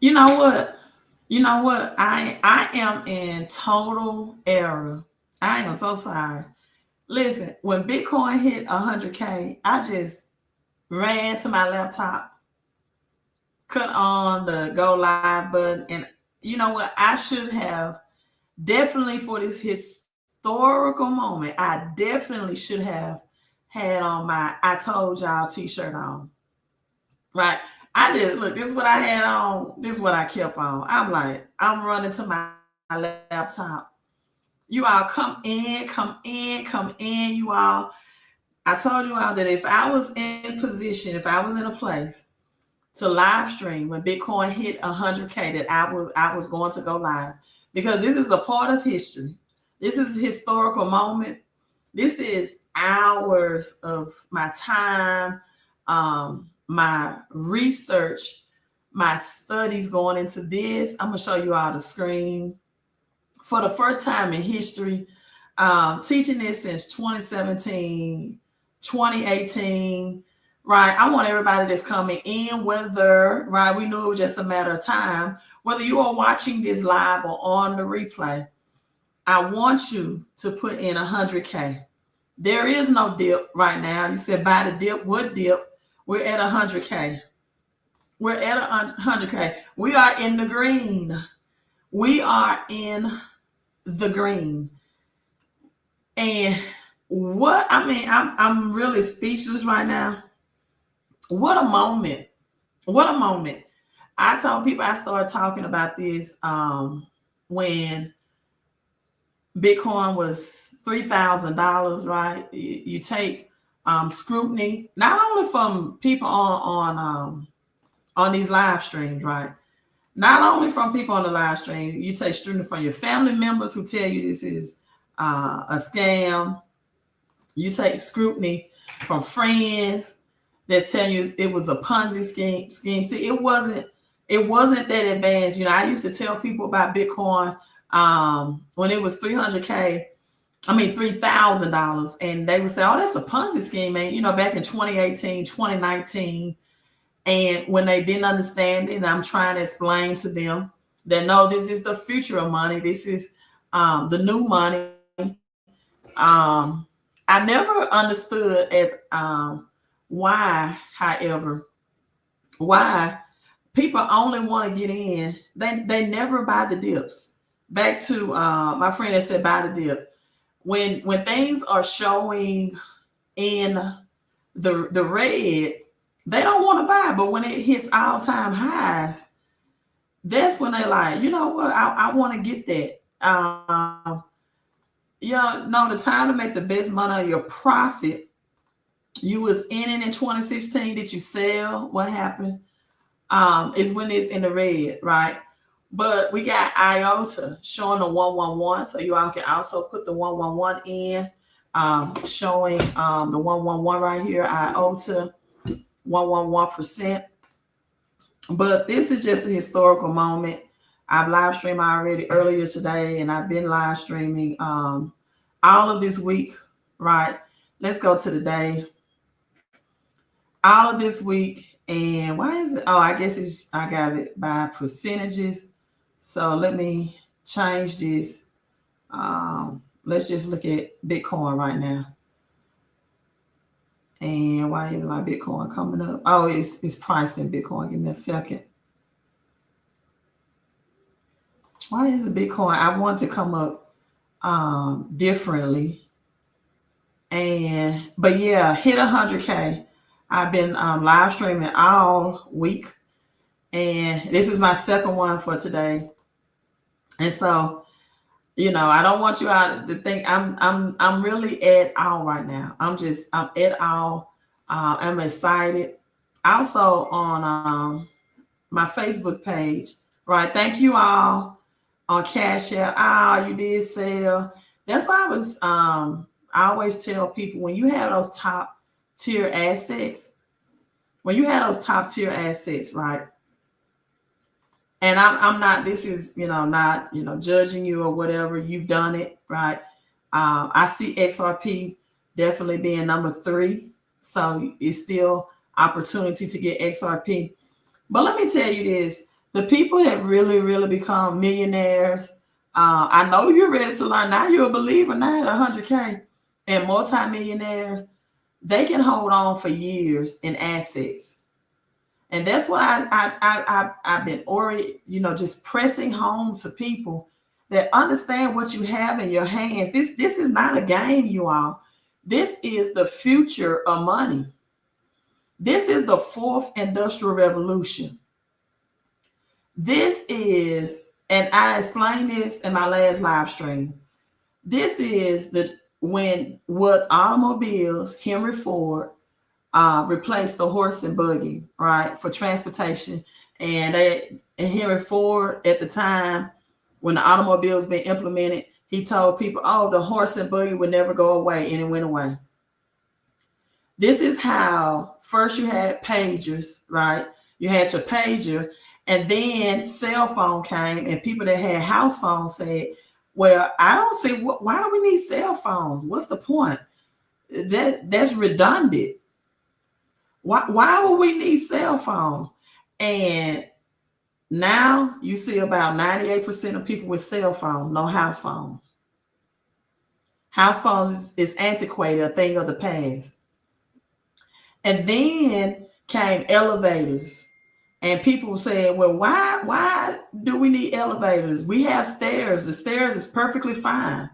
You know what? You know what? I am in total error. I am so sorry. Listen, when Bitcoin hit 100K, I just ran to my laptop, cut on the go live button, and you know what? I should have definitely for this historical moment, I definitely should have had on my I told y'all t-shirt on. Right. I just look, this is what I had on, this is what I kept on. I'm like, I'm running to my laptop. You all come in, you all. I told you all that if I was in position, if I was in a place to live stream when Bitcoin hit 100K, that I was going to go live because this is a part of history. This is a historical moment. This is hours of my time, my research, my studies going into this. I'm gonna show you all the screen for the first time in history. Teaching this since 2017, 2018, right? I want everybody that's coming in, whether, right, we knew it was just a matter of time, whether you are watching this live or on the replay, I want you to put in 100K. There is no dip right now. You said buy the dip. What dip? We're at 100K. We're at 100K. We are in the green. We are in the green. And what I mean, I'm really speechless right now. What a moment. What a moment. I told people I started talking about this when Bitcoin was $3,000, right? You take scrutiny, not only from people on these live streams, right? Not only from people on the live stream, you take scrutiny from your family members who tell you this is a scam. You take scrutiny from friends that tell you it was a Ponzi scheme. See, it wasn't that advanced. You know, I used to tell people about Bitcoin when it was 300K. I mean, $3,000, and they would say, "Oh, that's a Ponzi scheme, man." You know, back in 2018, 2019, and when they didn't understand it, and I'm trying to explain to them that no, this is the future of money. This is the new money. I never understood as why, however, why people only want to get in. They never buy the dips. Back to my friend that said buy the dip. When things are showing in the red, they don't want to buy. But when it hits all time highs, that's when they like, you know what, I want to get that. No, the time to make the best money of your profit. You was in it in 2016. Did you sell? What happened? Is when it's in the red, right? But we got IOTA showing the 111, so you all can also put the 111 in, showing the 111 right here, IOTA 111%. But this is just a historical moment. I've live streamed already earlier today, and I've been live streaming all of this week, right? Let's go to the day. All of this week, and why is it? Oh, I guess I got it by percentages. So let me change this. Let's just look at Bitcoin right now. And why is my Bitcoin coming up? Oh, it's priced in Bitcoin. Give me a second. Why is it Bitcoin? I want to come up differently. But yeah, hit 100K. I've been live streaming all week, and this is my second one for today. And so, you know, I don't want you out to think I'm really at all right now. I'm at all. I'm excited. Also on my Facebook page, right? Thank you all on Cash App. Ah, you did sell. That's why I always tell people when you have those top tier assets, right? And I'm not, this is, not, judging you or whatever. You've done it, right? I see XRP definitely being number 3. So it's still opportunity to get XRP. But let me tell you this, The people that really, really become millionaires, I know you're ready to learn. Now you're a believer now at 100K, and multimillionaires, they can hold on for years in assets. And that's what I've been just pressing home to people that understand what you have in your hands. This is not a game, you all. This is the future of money. This is the fourth industrial revolution. This is, and I explained this in my last live stream. This is the when what automobiles, Henry Ford, replaced the horse and buggy, right, for transportation. And Henry Ford at the time, when the automobile was being implemented, he told people, "Oh, the horse and buggy would never go away," and it went away. This is how first you had pagers, right? You had your pager, and then cell phone came, and people that had house phones said, "Well, I don't see why do we need cell phones? What's the point? That's redundant. Why would we need cell phones?" And now you see about 98% of people with cell phones, no house phones. House phones is antiquated, a thing of the past. And then came elevators. And people said, "Well, why do we need elevators? We have stairs. The stairs is perfectly fine."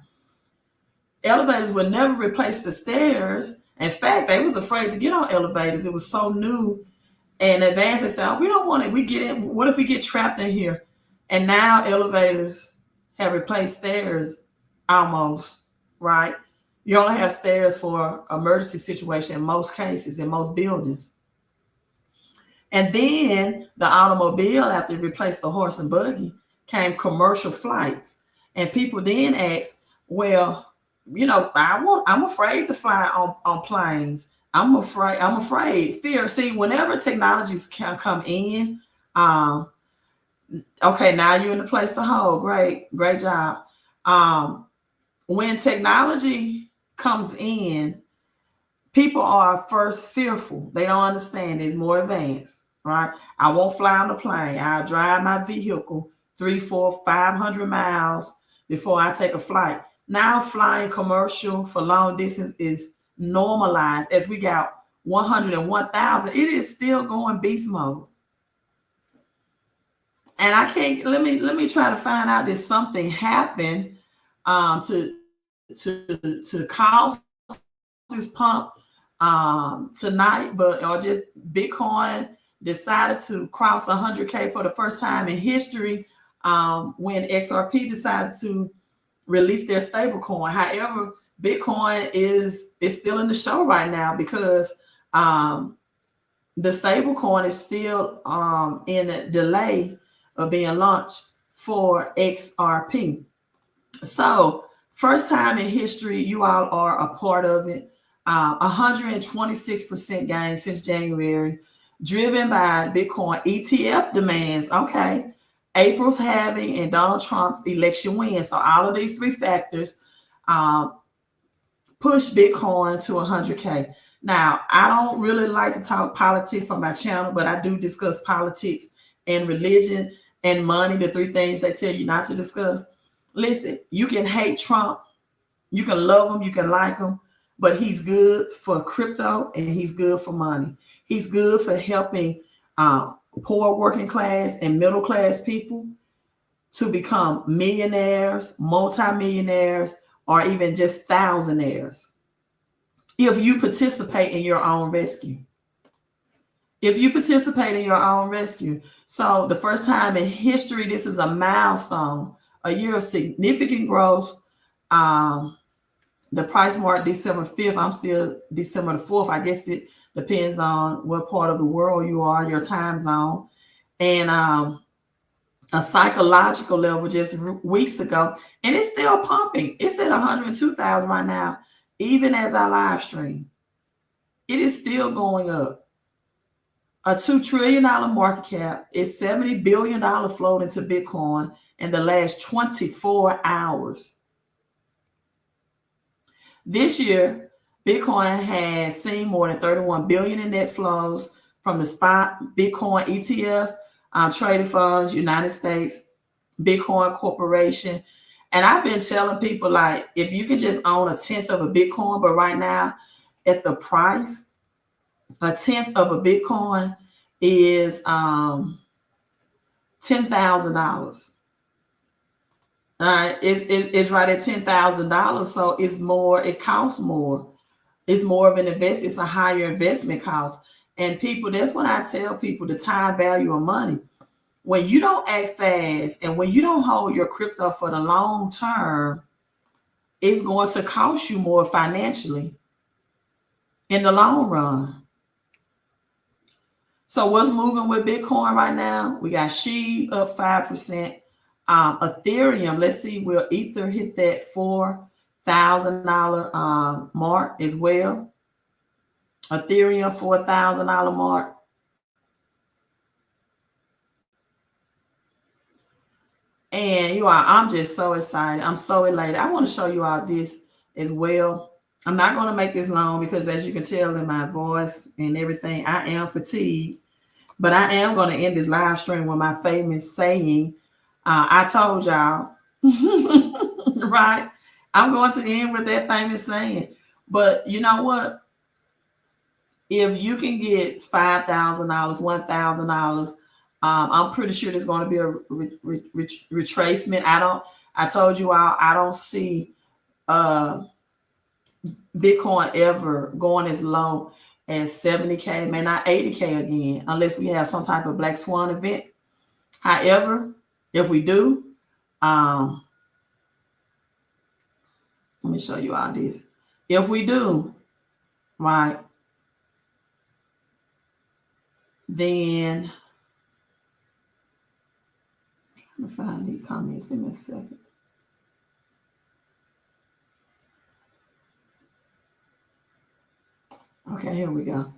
Elevators would never replace the stairs. In fact, they was afraid to get on elevators. It was so new and advanced. They said, "Oh, we don't want it. We get in. What if we get trapped in here?" And now elevators have replaced stairs almost, right? You only have stairs for emergency situation in most cases, in most buildings. And then the automobile, after it replaced the horse and buggy, came commercial flights. And people then asked, "Well, I'm afraid to fly on planes. I'm afraid. Fear." See, whenever technologies can come in, okay, now you're in the place to hold. Great job. When technology comes in, people are first fearful. They don't understand it's more advanced, right? I won't fly on the plane. I'll drive my vehicle 3, 4, 500 miles before I take a flight. Now flying commercial for long distance is normalized. As we got 101,000, it is still going beast mode. And I can't, let me try to find out if something happened to cause this pump tonight, but or just Bitcoin decided to cross 100K for the first time in history when XRP decided to release their stable coin. However, Bitcoin is still in the show right now because the stable coin is still in a delay of being launched for XRP. So first time in history, you all are a part of it. 126% gain since January, driven by Bitcoin ETF demands. Okay. April's halving and Donald Trump's election win. So all of these three factors push Bitcoin to 100K. Now, I don't really like to talk politics on my channel, but I do discuss politics and religion and money, the three things they tell you not to discuss. Listen, you can hate Trump, you can love him, you can like him, but he's good for crypto and he's good for money. He's good for helping poor working class and middle class people to become millionaires, multimillionaires, or even just thousandaires. If you participate in your own rescue. If you participate in your own rescue. So the first time in history, this is a milestone, a year of significant growth. The price mark December 5th. I'm still December the 4th. I guess it depends on what part of the world you are, your time zone. And a psychological level just weeks ago, and it's still pumping. It's at 102,000 right now, even as I live stream. It is still going up. A $2 trillion market cap is $70 billion flowed into Bitcoin in the last 24 hours. This year, Bitcoin has seen more than 31 billion in net flows from the spot Bitcoin ETF. Trading Funds, United States, Bitcoin Corporation. And I've been telling people, like, if you could just own a tenth of a Bitcoin, but right now at the price, a tenth of a Bitcoin is $10,000. All right, it's right at $10,000. So it's more, it costs more. It's more of an invest, it's a higher investment cost. And people, that's when I tell people the time value of money. When you don't act fast and when you don't hold your crypto for the long term, it's going to cost you more financially in the long run. So what's moving with Bitcoin right now? We got SHIB up 5%. Ethereum, let's see, will Ether hit that $4,000 mark as well? Ethereum $4,000 mark. And you are, I'm just so excited. I'm so elated. I want to show you all this as well. I'm not going to make this long because, as you can tell in my voice and everything, I am fatigued. But I am going to end this live stream with my famous saying. I told y'all, right? I'm going to end with that famous saying. But you know what? If you can get $5,000, $1,000, I'm pretty sure there's going to be a retracement. I told you all, I don't see Bitcoin ever going as low as 70K, may not 80K again, unless we have some type of black swan event. However, if we do, let me show you all this. If we do, right, then I'm trying to find these comments. Give me a second. Okay, here we go.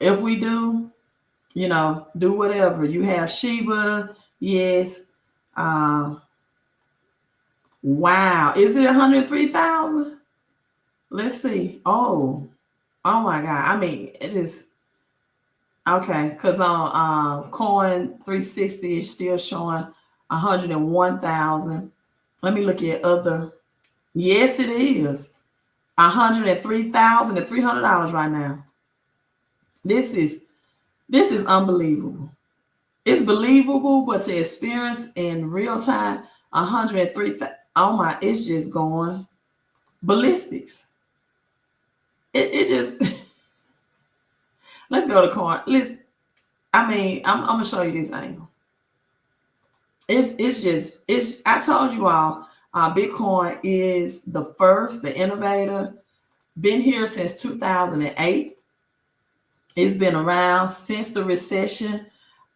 If we do, you know, do whatever. You have Shiba, yes. Wow. Is it 103,000? Let's see. Oh my God. I mean, it just okay, because on Coin 360 is still showing 101,000. Let me look at other. Yes, it is. $103,300 right now. This is unbelievable. It's believable, but to experience in real time 103,000. Oh my, it's just going ballistics. It just let's go to coin. I'm gonna show you this angle. It's I told you all, Bitcoin is the first, the innovator, been here since 2008. It's been around since the recession.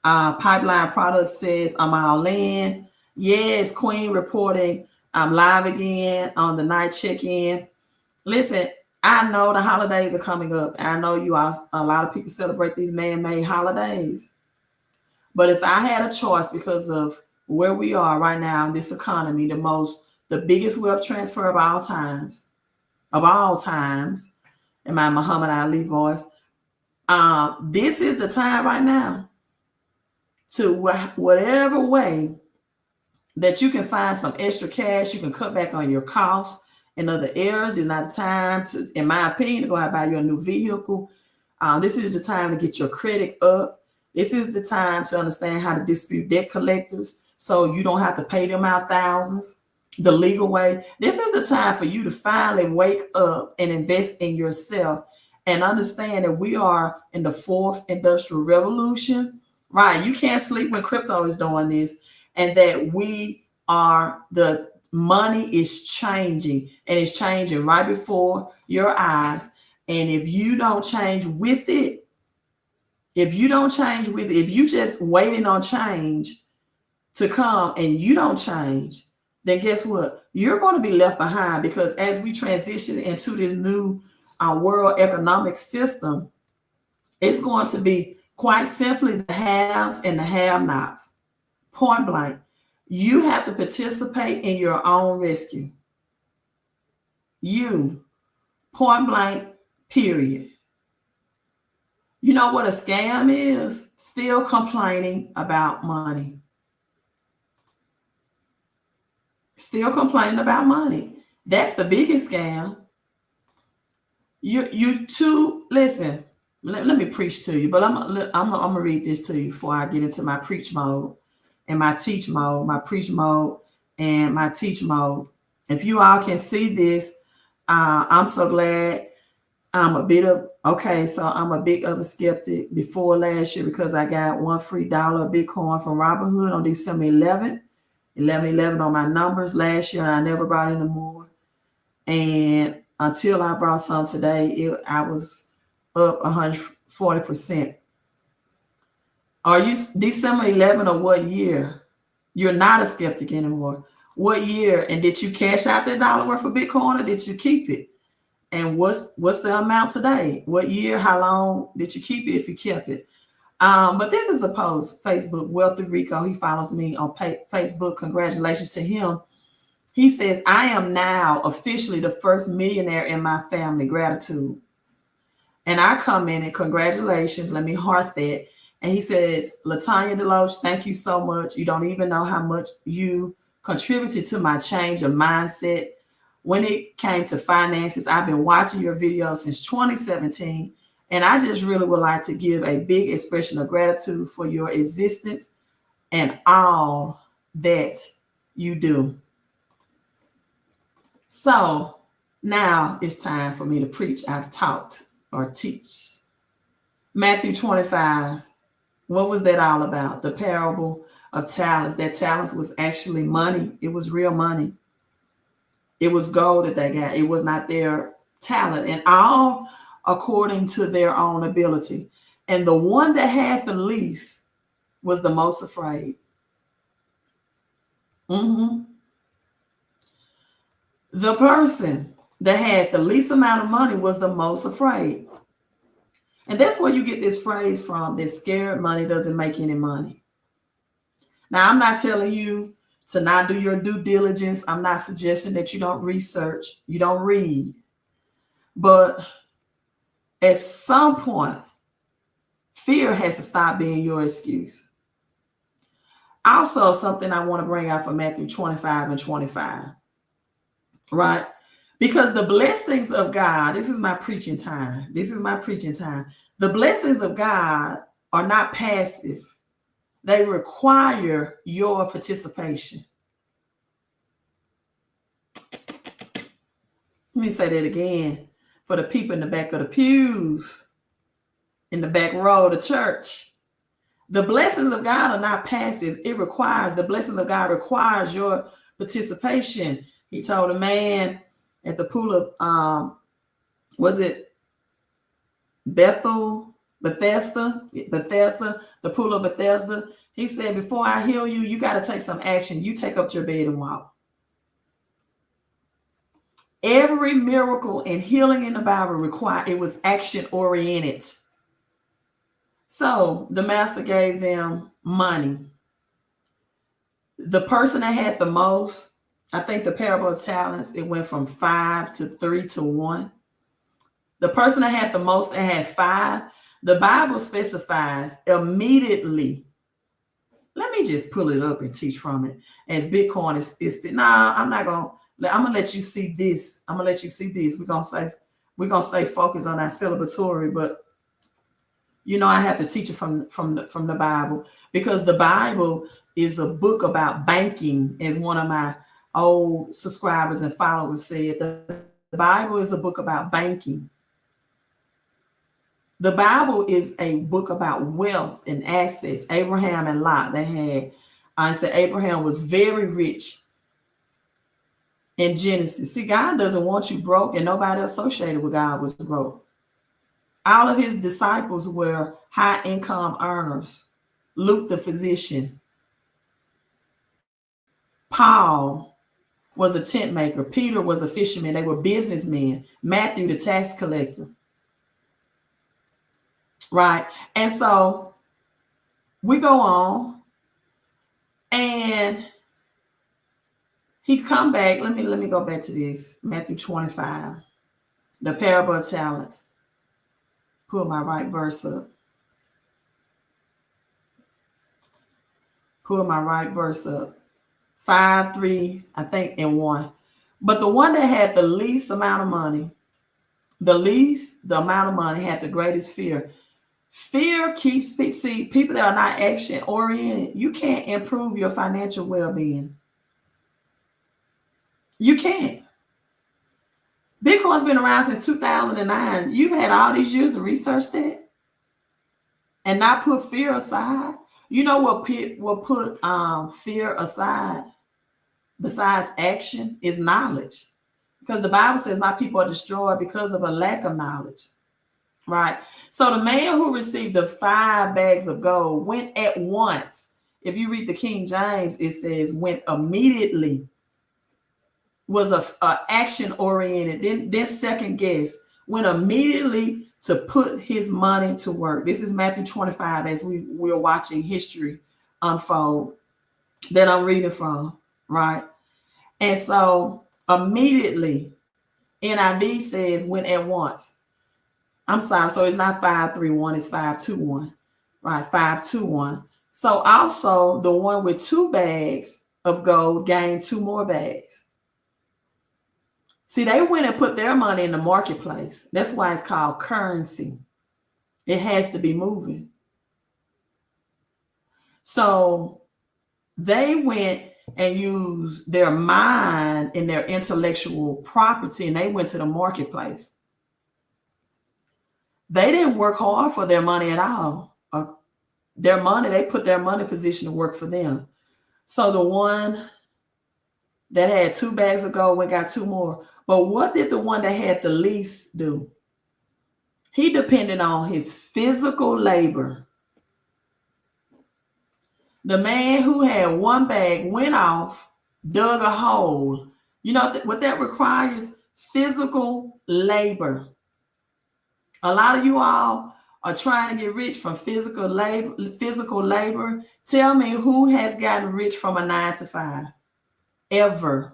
Pipeline Products says I'm all in. Yes, Queen reporting I'm live again on the night check-in. Listen, I know the holidays are coming up, and I know you all, a lot of people celebrate these man-made holidays. But if I had a choice, because of where we are right now in this economy, the biggest wealth transfer of all times, in my Muhammad Ali voice, this is the time right now to whatever way that you can find some extra cash, you can cut back on your costs in other areas. It's not the time to, in my opinion, to go out and buy you a new vehicle. This is the time to get your credit up. This is the time to understand how to dispute debt collectors so you don't have to pay them out thousands the legal way. This is the time for you to finally wake up and invest in yourself and understand that we are in the fourth industrial revolution, right? You can't sleep when crypto is doing this, and that the money is changing, and it's changing right before your eyes. And if you don't change with it, if you just waiting on change to come and you don't change, then guess what? You're going to be left behind, because as we transition into this new world economic system, it's going to be quite simply the haves and the have-nots. Point blank. You have to participate in your own rescue. You, point blank, period. You know what a scam is? Still complaining about money. Still complaining about money. That's the biggest scam. You too, listen, let me preach to you, but I'm gonna read this to you before I get into my preach mode and my teach mode, my preach mode and my teach mode. If you all can see this, I'm so glad. I'm a bit of a skeptic before last year because I got one free dollar of Bitcoin from Robinhood on December 11th, 11/11 on my numbers last year, and I never brought any more. And until I brought some today, I was up 140%. Are you December 11 or what year? You're not a skeptic anymore. What year? And did you cash out that dollar worth of Bitcoin or did you keep it? And what's the amount today? What year? How long did you keep it if you kept it? But this is a post, Facebook, Wealthy Rico. He follows me on Facebook. Congratulations to him. He says, I am now officially the first millionaire in my family. Gratitude. And I commented, congratulations. Let me heart that. And he says, Latanya Deloach, thank you so much. You don't even know how much you contributed to my change of mindset. When it came to finances, I've been watching your videos since 2017. And I just really would like to give a big expression of gratitude for your existence and all that you do. So now it's time for me to preach. I've taught or teach. Matthew 25. What was that all about? The parable of talents. That talents was actually money. It was real money. It was gold that they got. It was not their talent. And all according to their own ability. And the one that had the least was the most afraid. The person that had the least amount of money was the most afraid. And that's where you get this phrase from, that scared money doesn't make any money. Now, I'm not telling you to not do your due diligence. I'm not suggesting that you don't research, you don't read. But at some point, fear has to stop being your excuse. Also, something I want to bring out from Matthew 25 and 25, right? Because the blessings of God, this is my preaching time. This is my preaching time. The blessings of God are not passive. They require your participation. Let me say that again for the people in the back of the pews, in the back row of the church. The blessings of God are not passive. The blessings of God requires your participation. He told a man at the pool of, was it Bethesda, the pool of Bethesda. He said, before I heal you, you got to take some action. You take up your bed and walk. Every miracle and healing in the Bible it was action oriented. So the master gave them money. The person that had the most, I think the parable of talents, it went from 5 to 3 to 1. The person that had the most and had 5, the Bible specifies immediately. Let me just pull it up and teach from it. As Bitcoin I'm gonna let you see this. I'm gonna let you see this. We're gonna stay focused on our celebratory, but I have to teach it from the Bible, because the Bible is a book about banking, as one of my old subscribers and followers said. The Bible is a book about banking. The Bible is a book about wealth and assets. Abraham and Lot, I said Abraham was very rich in Genesis. See, God doesn't want you broke, and nobody associated with God was broke. All of his disciples were high income earners. Luke, the physician. Paul was a tent maker. Peter was a fisherman. They were businessmen. Matthew, the tax collector. Right. And so we go on, and he come back. Let me go back to this. Matthew 25, the parable of talents. Pull my right verse up. Pull my right verse up. 5, 3, I think, and 1. But the one that had the least amount of money, the amount of money had the greatest fear. Fear keeps people, see, people that are not action oriented, you can't improve your financial well being. You can't. Bitcoin's been around since 2009. You've had all these years to research that and not put fear aside. You know what will put fear aside besides action is knowledge. Because the Bible says my people are destroyed because of a lack of knowledge. Right? So the man who received the 5 bags of gold went at once. If you read the King James, it says went immediately. Was a action oriented. Then second guess, went immediately to put his money to work. This is Matthew 25 as we're watching history unfold that I'm reading from, right? And so immediately, NIV says went at once. I'm sorry, so it's not 5, 3, 1, it's 5, 2, 1, right? 5, 2, 1. So also the one with 2 bags of gold gained 2 more bags. See, they went and put their money in the marketplace. That's why it's called currency. It has to be moving. So they went and used their mind and their intellectual property, and they went to the marketplace. They didn't work hard for their money at all. Their money, they put their money position to work for them. So the one that had 2 bags of gold went got 2 more. But what did the one that had the least do? He depended on his physical labor. The man who had 1 bag went off, dug a hole. You know what that requires? Physical labor. A lot of you all are trying to get rich from physical labor. Tell me who has gotten rich from a 9 to 5 ever?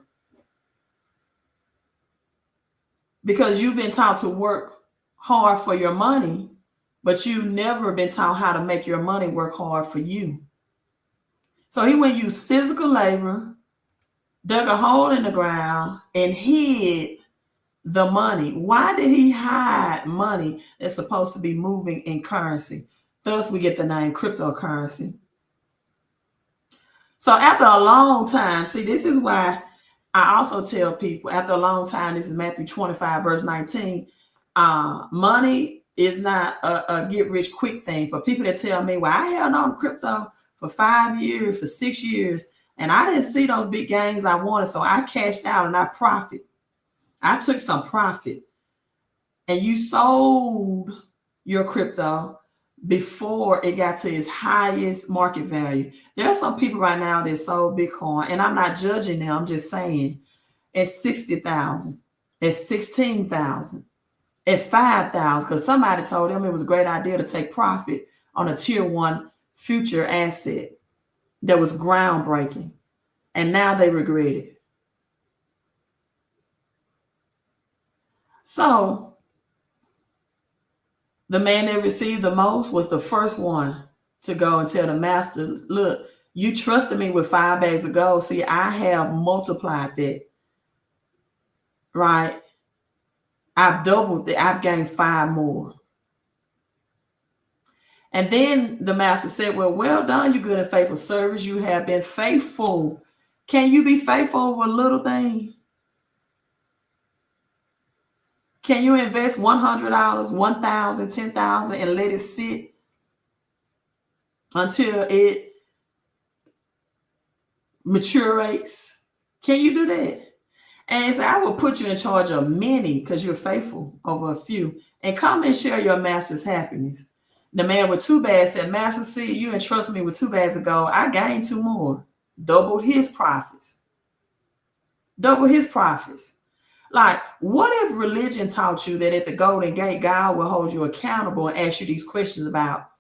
Because you've been taught to work hard for your money, but you've never been taught how to make your money work hard for you. So he went use physical labor, dug a hole in the ground, and hid the money. Why did he hide money that's supposed to be moving in currency? Thus, we get the name cryptocurrency. So after a long time, see, this is why I also tell people after a long time, this is Matthew 25, verse 19, money is not a get rich quick thing. For people that tell me, well, I held on to crypto for 5 years, for 6 years, and I didn't see those big gains I wanted, so I cashed out and I profit. I took some profit. And you sold your crypto before it got to its highest market value. There are some people right now that sold Bitcoin, and I'm not judging them, I'm just saying, at 60,000, at 16,000, at 5,000, because somebody told them it was a great idea to take profit on a tier 1 future asset that was groundbreaking, and now they regret it. So the man that received the most was the first one to go and tell the master, look, you trusted me with 5 bags of gold. See, I have multiplied that, right? I've doubled it. I've gained 5 more. And then the master said, well done, you good and faithful service. You have been faithful. Can you be faithful over a little thing? Can you invest $100, $1,000, $10,000 and let it sit until it maturates? Can you do that? And say, I will put you in charge of many because you're faithful over a few. And come and share your master's happiness. The man with 2 bags said, Master, see, you entrusted me with 2 bags of gold. I gained 2 more. Double his profits. Double his profits. Like, what if religion taught you that at the Golden Gate, God will hold you accountable and ask you these questions about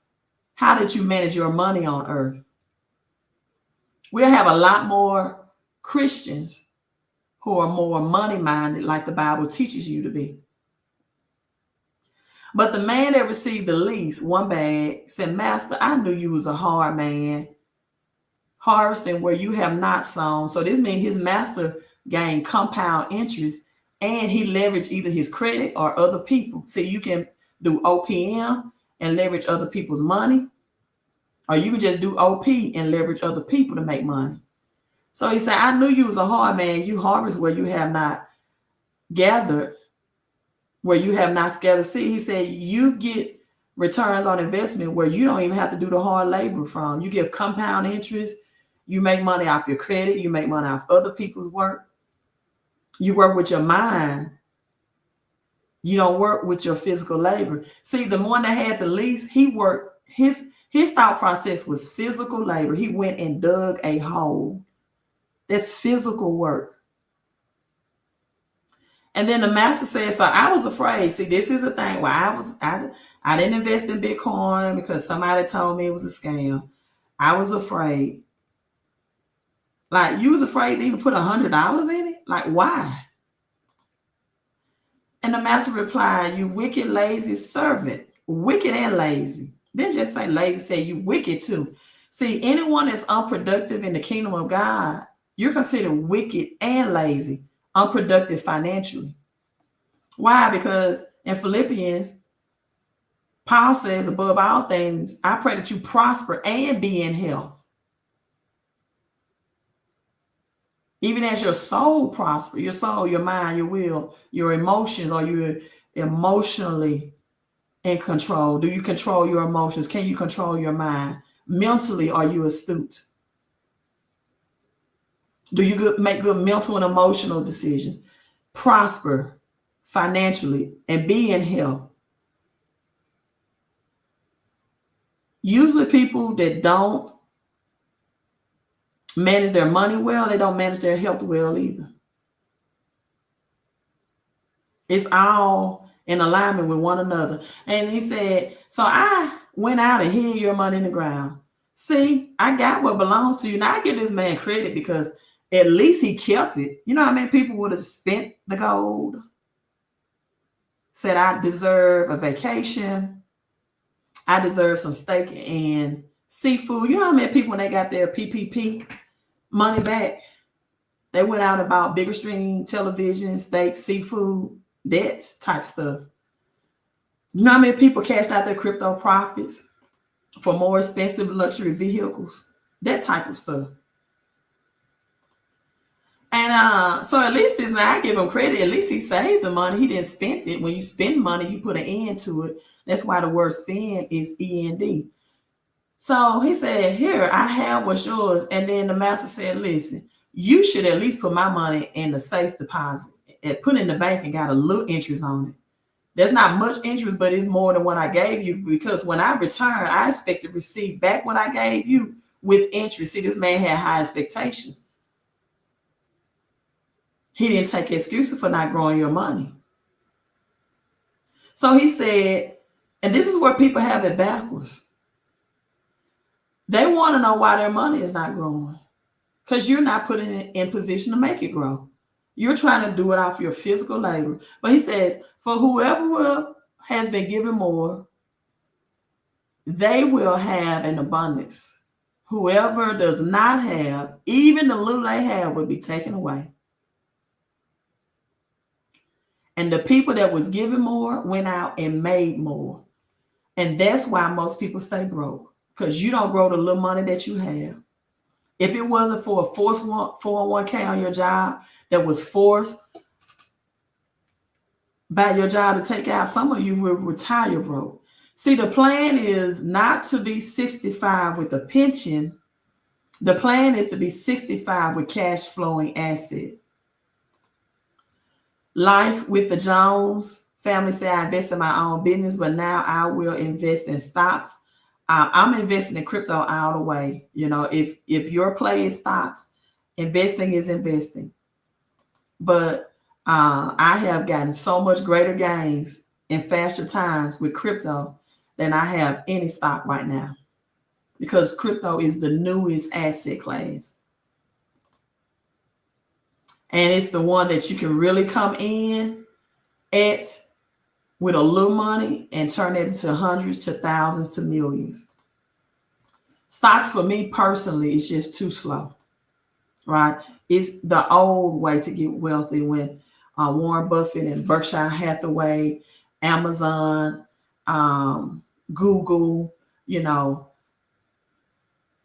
how did you manage your money on earth? We'll have a lot more Christians who are more money-minded, like the Bible teaches you to be. But the man that received the least, 1 bag, said, Master, I knew you was a hard harvesting where you have not sown. So this means his master gained compound interest, and he leveraged either his credit or other people. See, you can do OPM and leverage other people's money, or you can just do OP and leverage other people to make money. So he said, I knew you was a hard man. You harvest where you have not gathered, where you have not scattered seed. He said, you get returns on investment where you don't even have to do the hard labor from. You get compound interest. You make money off your credit. You make money off other people's work. You work with your mind. You don't work with your physical labor. See, the one that had the least, he worked, his thought process was physical labor. He went and dug a hole. That's physical work. And then the master said, so I was afraid. See, this is a thing where I didn't invest in Bitcoin because somebody told me it was a scam. I was afraid. Like, you was afraid to even put $100 in it? Like, why? And the master replied, you wicked, lazy servant. Wicked and lazy. Didn't just say lazy, say you wicked too. See, anyone that's unproductive in the kingdom of God, you're considered wicked and lazy, unproductive financially. Why? Because in Philippians, Paul says, above all things, I pray that you prosper and be in health. Even as your soul prosper, your soul, your mind, your will, your emotions, are you emotionally in control? Do you control your emotions? Can you control your mind? Mentally, are you astute? Do you make good mental and emotional decisions? Prosper financially and be in health. Usually people that don't manage their money well, they don't manage their health well either. It's all in alignment with one another. And he said, so I went out and hid your money in the ground. See, I got what belongs to you. Now I give this man credit because at least he kept it. You know how many people would have spent the gold? Said, I deserve a vacation. I deserve some steak and seafood. You know how many people, when they got their PPP money back, they went out and bought bigger screen television, steak, seafood, that type stuff. You know how many people cashed out their crypto profits for more expensive luxury vehicles? That type of stuff. And so at least this, now I give him credit. At least he saved the money. He didn't spend it. When you spend money, you put an end to it. That's why the word spend is END. So he said, here, I have what's yours. And then the master said, listen, you should at least put my money in the safe deposit and put it in the bank and got a little interest on it. There's not much interest, but it's more than what I gave you, because when I return, I expect to receive back what I gave you with interest. See, this man had high expectations. He didn't take excuses for not growing your money. So he said, and this is where people have it backwards. They want to know why their money is not growing, because you're not putting it in position to make it grow. You're trying to do it off your physical labor. But he says, for whoever has been given more, they will have an abundance. Whoever does not have, even the little they have, will be taken away. And the people that was given more went out and made more. And that's why most people stay broke, because you don't grow the little money that you have. If it wasn't for a forced 401k on your job that was forced by your job to take out, some of you will retire broke. See, the plan is not to be 65 with a pension. The plan is to be 65 with cash flowing asset. Life with the Jones family say, I invest in my own business, but now I will invest in stocks. I'm investing in crypto all the way. You know, if your play is stocks, investing is investing. But I have gotten so much greater gains in faster times with crypto than I have any stock right now, because crypto is the newest asset class. And it's the one that you can really come in at with a little money and turn it into hundreds to thousands to millions. Stocks for me personally is just too slow, right? It's the old way to get wealthy when Warren Buffett and Berkshire Hathaway, Amazon, Google, you know,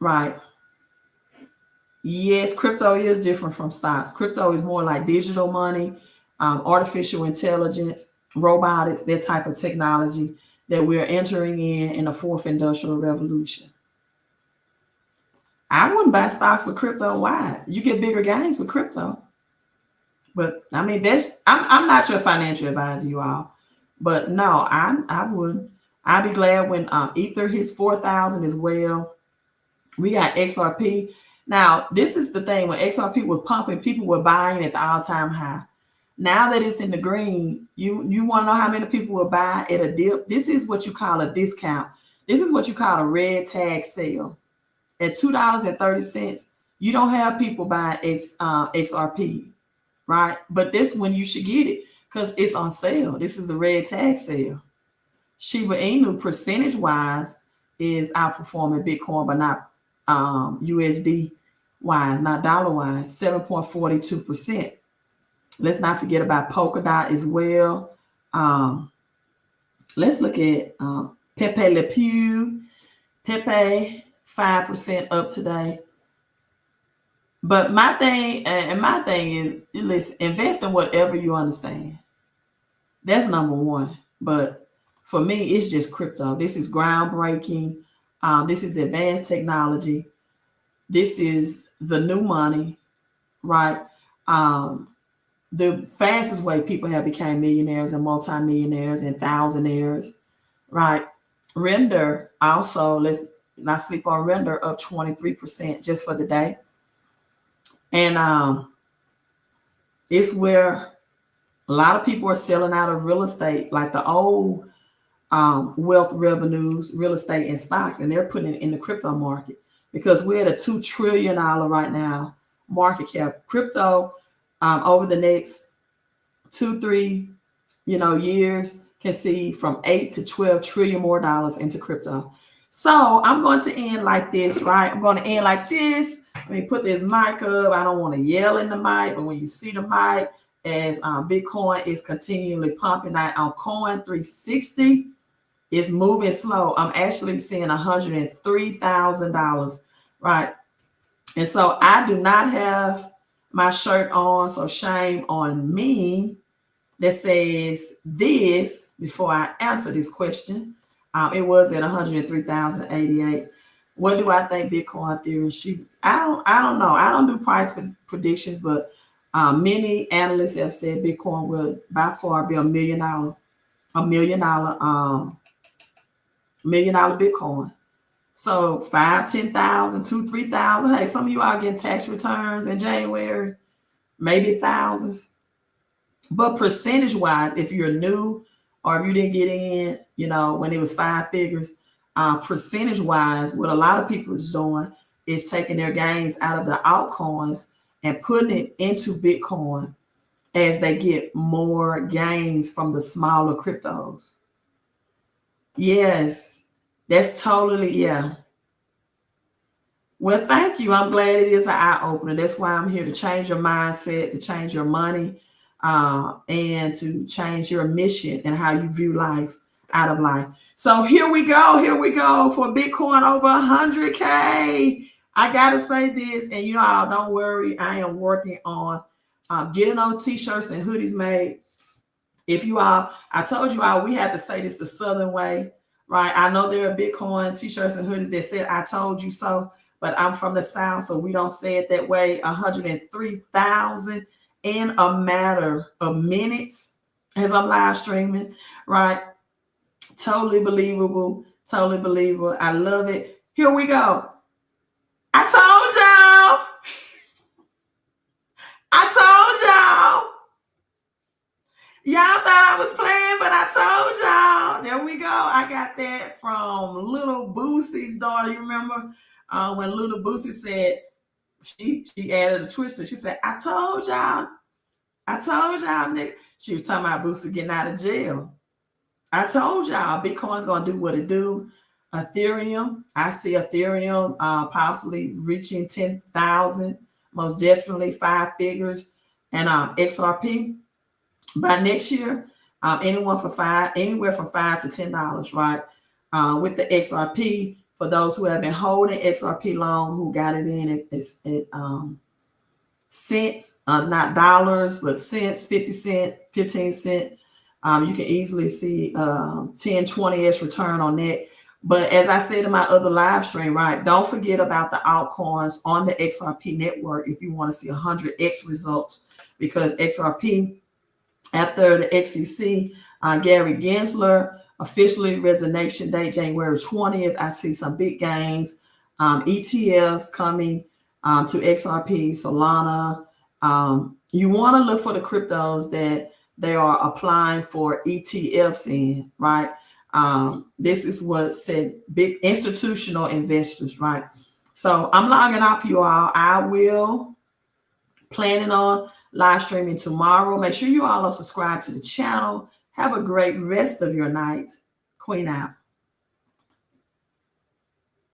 right? Yes, crypto is different from stocks. Crypto is more like digital money, artificial intelligence, robotics, that type of technology that we're entering in the fourth industrial revolution. I wouldn't buy stocks with crypto. Why? You get bigger gains with crypto. But I mean, I'm not your financial advisor, you all. But no, I would. I'd be glad when Ether hits 4,000 as well. We got XRP. Now, this is the thing. When XRP was pumping, people were buying at the all-time high. Now that it's in the green, you want to know how many people will buy at a dip? This is what you call a discount. This is what you call a red tag sale. At $2.30, you don't have people buying XRP, right? But this one you should get it because it's on sale. This is the red tag sale. Shiba Inu percentage wise is outperforming Bitcoin, but not USD wise, not dollar wise, 7.42%. Let's not forget about Polkadot as well. Let's look at Pepe Le Pew. Pepe 5% up today. But my thing is, listen, invest in whatever you understand. That's number one. But for me, it's just crypto. This is groundbreaking. This is advanced technology. This is the new money, right? The fastest way people have become millionaires and multimillionaires and thousandaires, right? Render also, let's not sleep on Render, up 23% just for the day. And it's where a lot of people are selling out of real estate, like the old wealth revenues, real estate and stocks, and they're putting it in the crypto market because we're at a $2 trillion right now market cap. Crypto over the next 2-3 years can see from 8 to 12 trillion more dollars into crypto. So I'm going to end like this, right? I'm going to end like this. Let me put this mic up. I don't want to yell in the mic, but when you see the mic, as Bitcoin is continually pumping out on Coin 360, it's moving slow. I'm actually seeing $103,000, right? And so I do not have my shirt on, so shame on me that says this before I answer this question. It was at 103,088. What do I think Bitcoin theory should? I don't know. I don't do price predictions, but many analysts have said Bitcoin will by far be $1 million Bitcoin. So 5, 10,000, 2, 3,000. Hey, some of you are getting tax returns in January, maybe thousands. But percentage wise, if you're new or if you didn't get in, when it was 5 figures, percentage wise, what a lot of people is doing is taking their gains out of the altcoins and putting it into Bitcoin as they get more gains from the smaller cryptos. Yes, that's totally, yeah. Well, thank you. I'm glad it is an eye opener. That's why I'm here to change your mindset, to change your money, and to change your mission and how you view life out of life. So here we go for Bitcoin over 100K. I gotta say this, and don't worry, I am working on getting those t-shirts and hoodies made. I told you all we had to say this the Southern way, right? I know there are Bitcoin t-shirts and hoodies that said I told you so, but I'm from the South, so we don't say it that way. 103,000 in a matter of minutes as I'm live streaming, right? Totally believable. Totally believable. I love it. Here we go. I told y'all. Y'all thought I was playing, but I told y'all. There we go. I got that from Little Boosie's daughter. You remember when Little Boosie said, she added a twister. She said, I told y'all, nigga. She was talking about Boosie getting out of jail. I told y'all Bitcoin's going to do what it do. Ethereum, I see Ethereum possibly reaching 10,000, most definitely 5 figures. And XRP by next year, anywhere from $5 to $10, right? With the XRP, for those who have been holding XRP long, who got it in at cents, not dollars, but cents, 50 cent, 15 cent. You can easily see 10, 20x return on that. But as I said in my other live stream, right, don't forget about the altcoins on the XRP network if you want to see 100x results, because XRP, after the XCC, Gary Gensler officially resignation date January 20th. I see some big gains. ETFs coming to XRP, Solana. You want to look for the cryptos that they are applying for ETFs in, right? This is what said big institutional investors, right? So I'm logging off, you all. I will planning on live streaming tomorrow. Make sure you all are subscribed to the channel. Have a great rest of your night. Queen out.